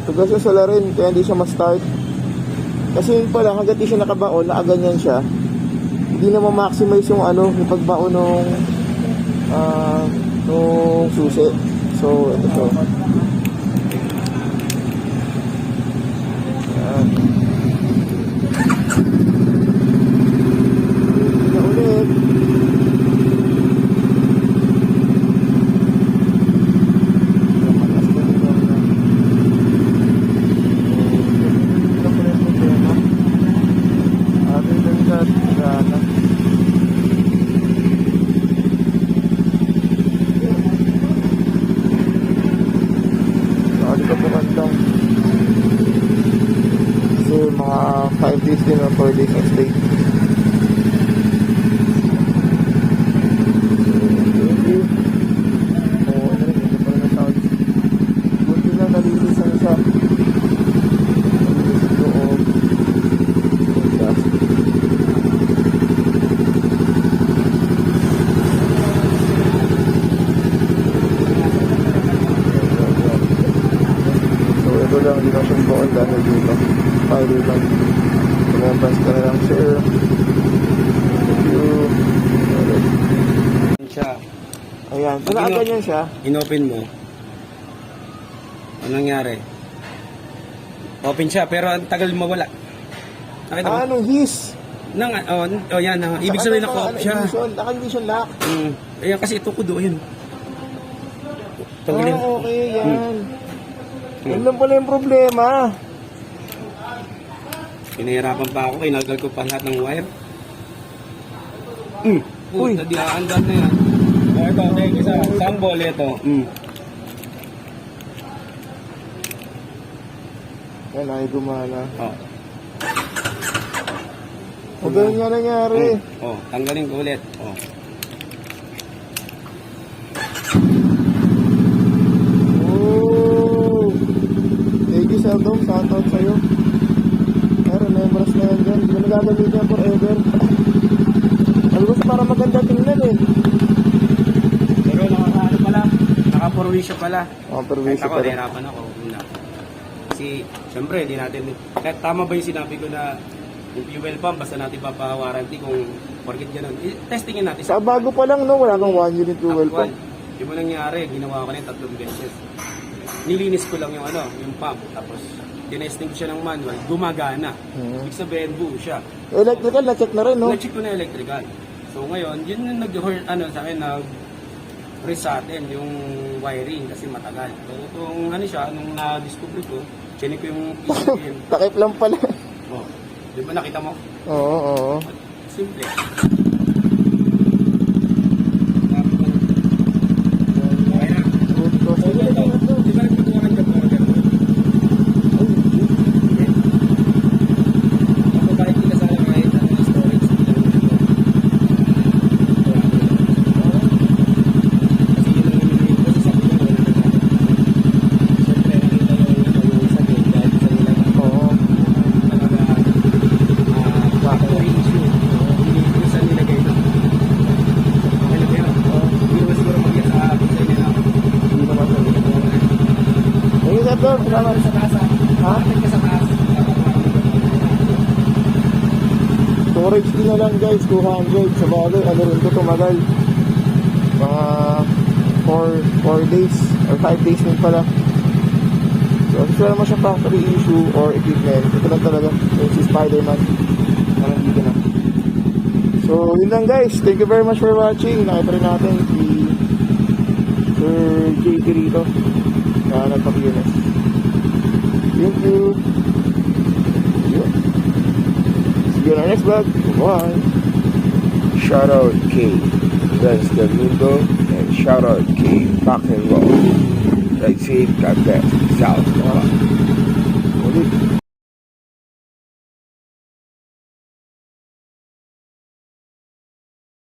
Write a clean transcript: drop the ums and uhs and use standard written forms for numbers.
Tugas yung solar rin, kaya hindi siya ma-start. Kasi yun pala, hanggat di siya nakabaon, nakaganyan siya, hindi na ma-maximize yung ano, yung pagbaon nung susi. So, ito to. Ayan. Na ulit. Kasi mga 5 days din o 4 days ng stay. Buti lang nalilisan siya. Nalilis loob. So ito lang, hindi na siyang buon dahil dito. Pilot lang. Tumabas ka na lang, sir. Thank you. Siya. Ayan. Kung nakaganyan siya, Inopen mo. Anong nangyari? Open siya, pero ang tagal mawala. Nakita mo? anong his? Yan. Ibig sabihin naka-off siya. Naka-ignition lock. Ayan, kasi ito kudo, yun. Tanggalin. Okay, yan. Yan lang pala yung problema. Pinahirapan pa ako, kinagal ko pa lahat ng wire. Uy. Tadiaan na yan. Ito, isa. Sambol ito. Yan ay gumana. Oh. Ganun nga nangyari. Tanggalin ko ulit. Thank you, Sir Dom. Shoutout sa'yo. Pero members na yan dyan. Hindi na nagagamit yan forever. Alam ko para maganda tingnan eh. Pero naka-ano pala, naka-provision pala. Permission Ako, pala. nahirapan ako. Kasi, syempre, hindi natin, kahit tama ba yung sinabi ko na yung fuel pump, basta natin papawarranty kung porkit ganun. Testingin natin. Sa bago pa lang, no? Wala kang 1 unit fuel Actual, pump. yung mo nangyari, ginawa ko na yung 3 beses. Nilinis ko lang yung yung pump. Tapos, dinesting ko siya ng manual, gumagana. Ibig sabihin, buo siya. Electrical, na-check na rin, no? Na-check ko na electrical. So, ngayon, yun yung sa akin, nag-risk sa atin, yung wiring, kasi matagal. So, itong siya, nung na-discover ko, chinik ko yung ECM. Takip lang pala. Di ba nakita mo? Oo. Simple. Salamat sa taas. Ha? Storage din na lang guys, 200. Sa bagay, ano rin ito tumagal. Mga 4 days or 5 days din pala. So, kung wala mo siya factory issue or equipment, ito lang talaga. Yung si Spider-Man. Parang dito na. So, yun lang guys. Thank you very much for watching. Nakita rin natin si Sir JT rito na nagpapiunas. Thank you. See you on our next vlog. Bye. Shout out K. That's the Mundo. And shout out K. Rock and roll. That's it. God bless. South. Ulit.